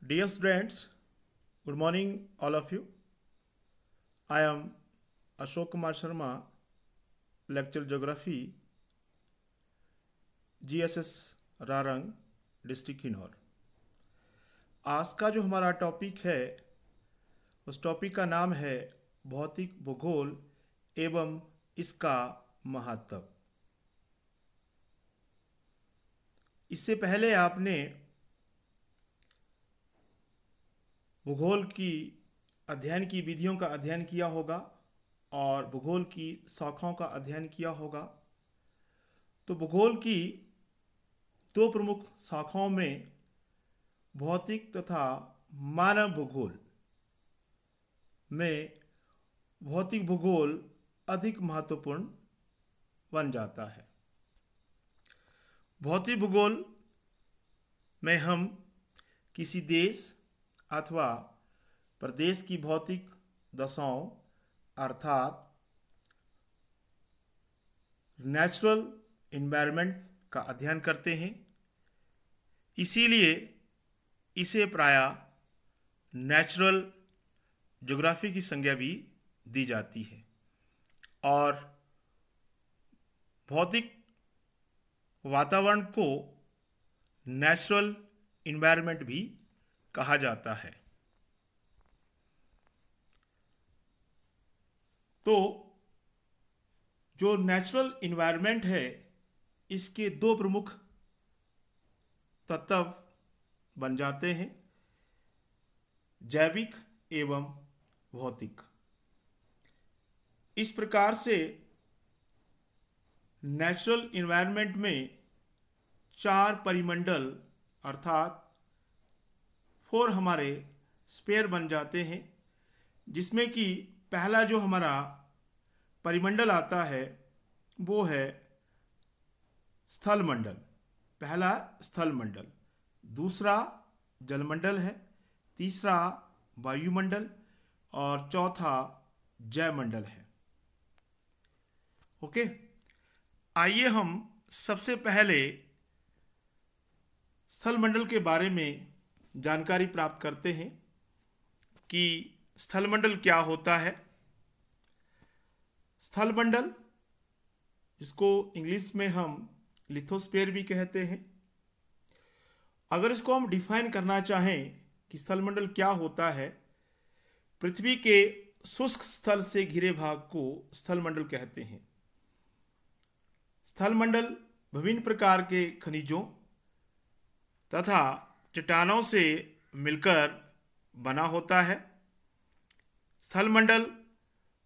Dear students, good morning all of you. I am Ashok Kumar Sharma, lecture Geography, GSS Rarang district Kinnaur. आज का जो हमारा topic है उस टॉपिक का नाम है भौतिक भूगोल एवं इसका महत्व। इससे पहले आपने भूगोल की अध्ययन की विधियों का अध्ययन किया होगा और भूगोल की शाखाओं का अध्ययन किया होगा। तो भूगोल की दो प्रमुख शाखाओं में भौतिक तथा मानव भूगोल में भौतिक भूगोल अधिक महत्वपूर्ण बन जाता है। भौतिक भूगोल में हम किसी देश अथवा प्रदेश की भौतिक दशाओं अर्थात नेचुरल एनवायरनमेंट का अध्ययन करते हैं। इसीलिए इसे प्रायः नेचुरल ज्योग्राफी की संज्ञा भी दी जाती है और भौतिक वातावरण को नेचुरल एनवायरनमेंट भी कहा जाता है। तो जो नेचुरल एनवायरनमेंट है इसके दो प्रमुख तत्व बन जाते हैं, जैविक एवं भौतिक। इस प्रकार से नेचुरल एनवायरनमेंट में चार परिमंडल अर्थात 4 हमारे स्पेयर बन जाते हैं, जिसमें कि पहला जो हमारा परिमंडल आता है वो है स्थल मंडल। पहला स्थल मंडल, दूसरा जलमंडल है, तीसरा वायुमंडल और चौथा जयमंडल है। ओके, आइए हम सबसे पहले स्थल मंडल के बारे में जानकारी प्राप्त करते हैं कि स्थल मंडल क्या होता है। स्थल मंडल, इसको इंग्लिश में हम लिथोस्फीयर भी कहते हैं। अगर इसको हम डिफाइन करना चाहें कि स्थल मंडल क्या होता है, पृथ्वी के शुष्क स्थल से घिरे भाग को स्थल मंडल कहते हैं। स्थल मंडल विभिन्न प्रकार के खनिजों तथा चट्टानों से मिलकर बना होता है। स्थल मंडल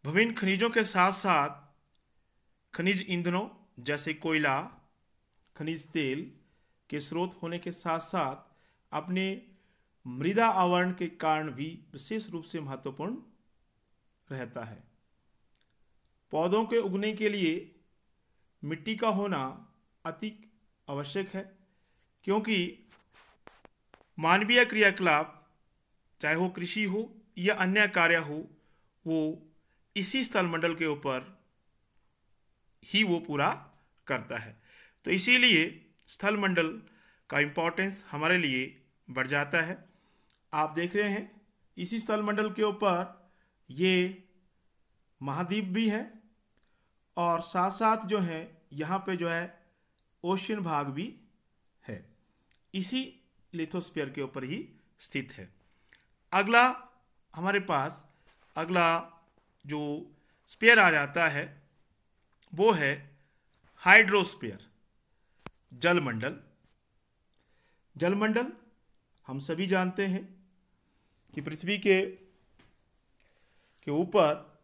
विभिन्न खनिजों के साथ साथ खनिज ईंधनों जैसे कोयला, खनिज तेल के स्रोत होने के साथ साथ अपने मृदा आवरण के कारण भी विशेष रूप से महत्वपूर्ण रहता है। पौधों के उगने के लिए मिट्टी का होना अति आवश्यक है, क्योंकि मानवीय क्रियाकलाप चाहे वो कृषि हो या अन्य कार्य हो वो इसी स्थल मंडल के ऊपर ही वो पूरा करता है। तो इसीलिए स्थल मंडल का इम्पोर्टेंस हमारे लिए बढ़ जाता है। आप देख रहे हैं इसी स्थल मंडल के ऊपर ये महाद्वीप भी है और साथ साथ जो है यहाँ पे जो है ओशियन भाग भी है, इसी लिथोस्फीयर के ऊपर ही स्थित है। अगला हमारे पास अगला जो स्फीयर आ जाता है वो है हाइड्रोस्फीयर, जलमंडल। जलमंडल हम सभी जानते हैं कि पृथ्वी के ऊपर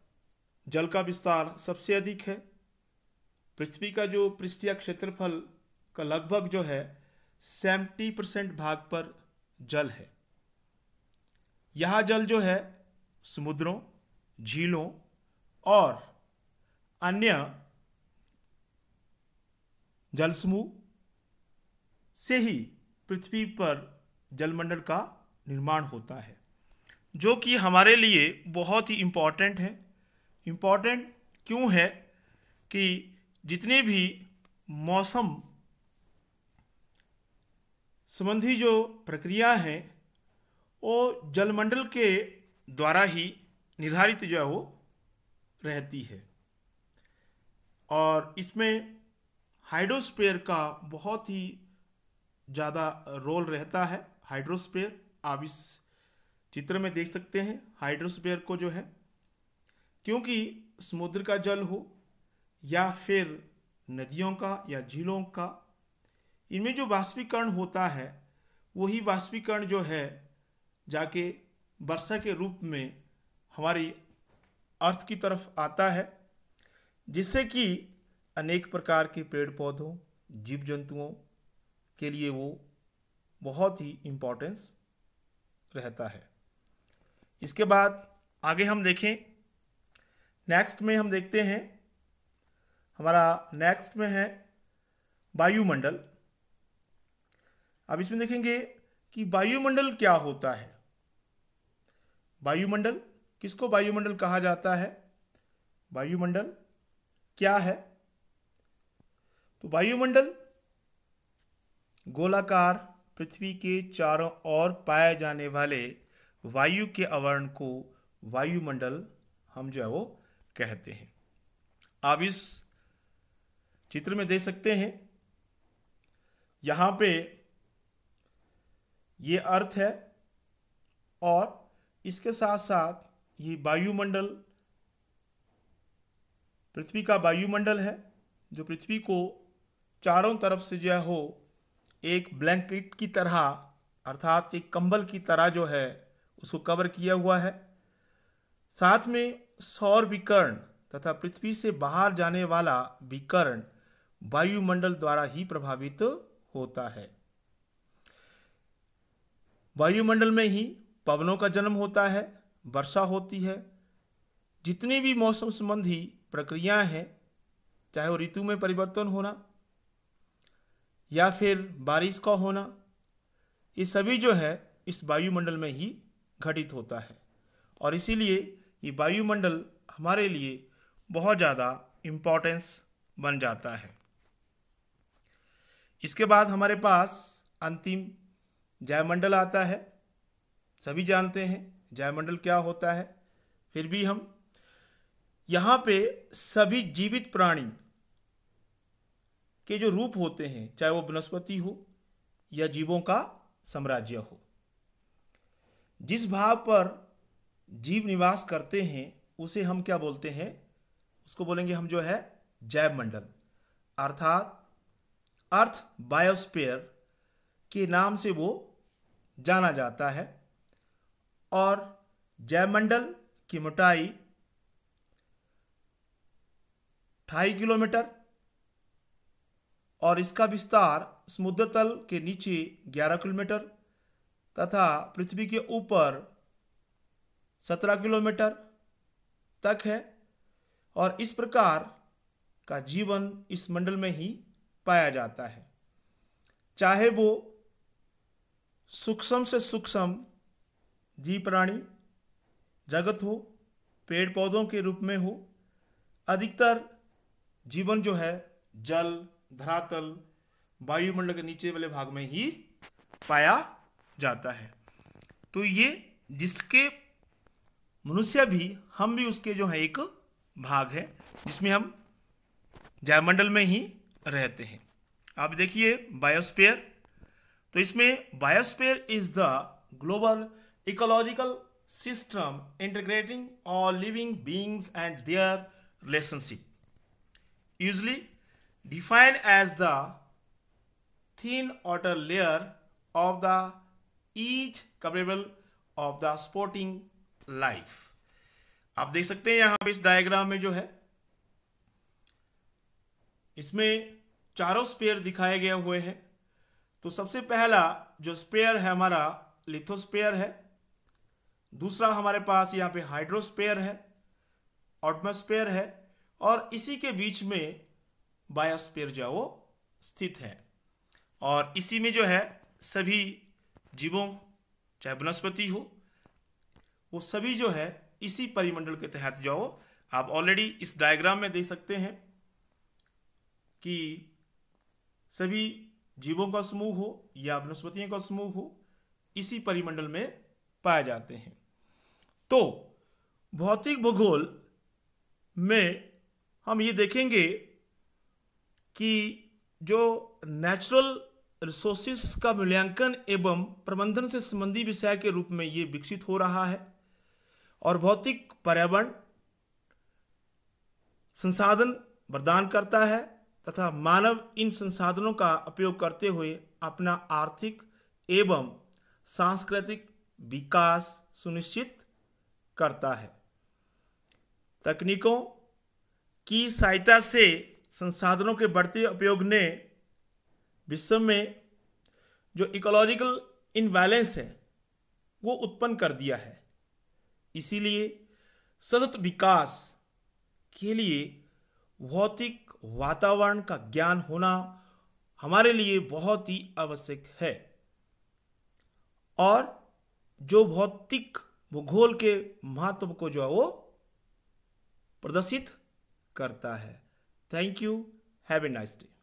जल का विस्तार सबसे अधिक है। पृथ्वी का जो पृष्ठीय क्षेत्रफल का लगभग जो है 70% भाग पर जल है। यह जल जो है समुद्रों, झीलों और अन्य जल समूह से ही पृथ्वी पर जलमंडल का निर्माण होता है, जो कि हमारे लिए बहुत ही इम्पोर्टेंट है। इम्पोर्टेंट क्यों है कि जितने भी मौसम संबंधी जो प्रक्रिया हैं वो जलमंडल के द्वारा ही निर्धारित जो है वो रहती है। और इसमें हाइड्रोस्फीयर का बहुत ही ज़्यादा रोल रहता है। हाइड्रोस्फीयर आप इस चित्र में देख सकते हैं। हाइड्रोस्फीयर को जो है, क्योंकि समुद्र का जल हो या फिर नदियों का या झीलों का, इनमें जो वाष्पीकरण होता है वही वाष्पीकरण जो है जाके वर्षा के रूप में हमारी अर्थ की तरफ आता है, जिससे कि अनेक प्रकार के पेड़ पौधों, जीव जंतुओं के लिए वो बहुत ही इम्पोर्टेंस रहता है। इसके बाद आगे हम देखें, नेक्स्ट में हम देखते हैं, हमारा नेक्स्ट में है वायुमंडल। अब इसमें देखेंगे कि वायुमंडल क्या होता है। वायुमंडल, किसको वायुमंडल कहा जाता है, वायुमंडल क्या है। तो वायुमंडल गोलाकार पृथ्वी के चारों ओर पाए जाने वाले वायु के आवरण को वायुमंडल हम जो है वो कहते हैं। आप इस चित्र में देख सकते हैं, यहाँ पे ये अर्थ है और इसके साथ साथ ये वायुमंडल, पृथ्वी का वायुमंडल है, जो पृथ्वी को चारों तरफ से जो है हो एक ब्लैंकेट की तरह, अर्थात एक कंबल की तरह जो है उसको कवर किया हुआ है। साथ में सौर विकिरण तथा पृथ्वी से बाहर जाने वाला विकिरण वायुमंडल द्वारा ही प्रभावित होता है। वायुमंडल में ही पवनों का जन्म होता है, वर्षा होती है, जितनी भी मौसम संबंधी प्रक्रियाएं हैं, चाहे वो ऋतु में परिवर्तन होना या फिर बारिश का होना, ये सभी जो है इस वायुमंडल में ही घटित होता है। और इसीलिए ये वायुमंडल हमारे लिए बहुत ज़्यादा इम्पोर्टेंस बन जाता है। इसके बाद हमारे पास अंतिम जयमंडल आता है। सभी जानते हैं जयमंडल क्या होता है, फिर भी हम यहाँ पे सभी जीवित प्राणी के जो रूप होते हैं, चाहे वो वनस्पति हो या जीवों का साम्राज्य हो, जिस भाग पर जीव निवास करते हैं उसे हम क्या बोलते हैं, उसको बोलेंगे हम जो है जैवमंडल, अर्थात अर्थ बायोस्फीयर के नाम से वो जाना जाता है। और जैवमंडल की मोटाई 2.5 किलोमीटर और इसका विस्तार समुद्र तल के नीचे 11 किलोमीटर तथा पृथ्वी के ऊपर 17 किलोमीटर तक है। और इस प्रकार का जीवन इस मंडल में ही पाया जाता है, चाहे वो सूक्ष्म से सूक्ष्म जीव प्राणी जगत हो, पेड़ पौधों के रूप में हो। अधिकतर जीवन जो है जल, धरातल, वायुमंडल के नीचे वाले भाग में ही पाया जाता है। तो ये जिसके मनुष्य भी, हम भी उसके जो है एक भाग है, जिसमें हम जैवमंडल में ही रहते हैं। आप देखिए बायोस्फीयर, तो इसमें biosphere is the global ecological system integrating all living beings and their relationship, usually defined as the thin outer layer of the each capable of the supporting life। आप देख सकते हैं यहाँ पे इस डायग्राम में जो है, इसमें चारों स्पेयर दिखाए गए हुए हैं। तो सबसे पहला जो स्पेयर है हमारा लिथोस्फीयर है, दूसरा हमारे पास यहाँ पे हाइड्रोस्फीयर है, एटमॉस्फेयर है, और इसी के बीच में बायोस्फीयर जो है वो स्थित है। और इसी में जो है सभी जीवों, चाहे वनस्पति हो, वो सभी जो है इसी परिमंडल के तहत जो हो, आप ऑलरेडी इस डायग्राम में देख सकते हैं कि सभी जीवों का समूह हो या वनस्पतियों का समूह हो, इसी परिमंडल में पाए जाते हैं। तो भौतिक भूगोल में हम ये देखेंगे कि जो नेचुरल रिसोर्सेस का मूल्यांकन एवं प्रबंधन से संबंधी विषय के रूप में ये विकसित हो रहा है और भौतिक पर्यावरण संसाधन प्रदान करता है तथा मानव इन संसाधनों का उपयोग करते हुए अपना आर्थिक एवं सांस्कृतिक विकास सुनिश्चित करता है। तकनीकों की सहायता से संसाधनों के बढ़ते उपयोग ने विश्व में जो इकोलॉजिकल इनबैलेंस है वो उत्पन्न कर दिया है। इसीलिए सतत विकास के लिए भौतिक वातावरण का ज्ञान होना हमारे लिए बहुत ही आवश्यक है और जो भौतिक भूगोल के महत्व को जो है वो प्रदर्शित करता है। Thank you, have a nice day.